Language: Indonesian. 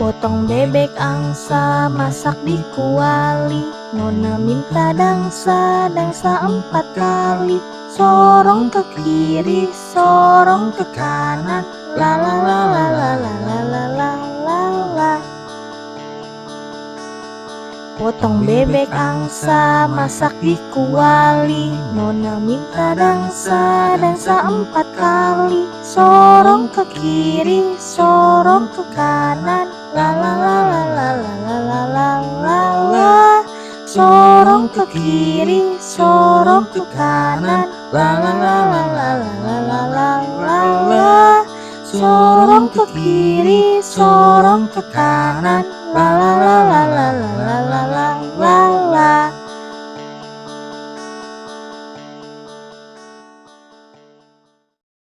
Potong bebek angsa, masak di kuali. Nona minta dangsa, dangsa 4 kali. Sorong ke kiri, sorong ke kanan. La la la la la la la la la la la. Potong bebek angsa, masak di kuali. Nona minta dangsa, dangsa 4 kali. Sorong ke kiri, sorong ke kanan. La la la la la la la la la la la. Sorong ke kiri, sorong ke kanan. La la la la la la la la la la la. Sorong ke kiri, sorong ke kanan. La la la la la la la la la la.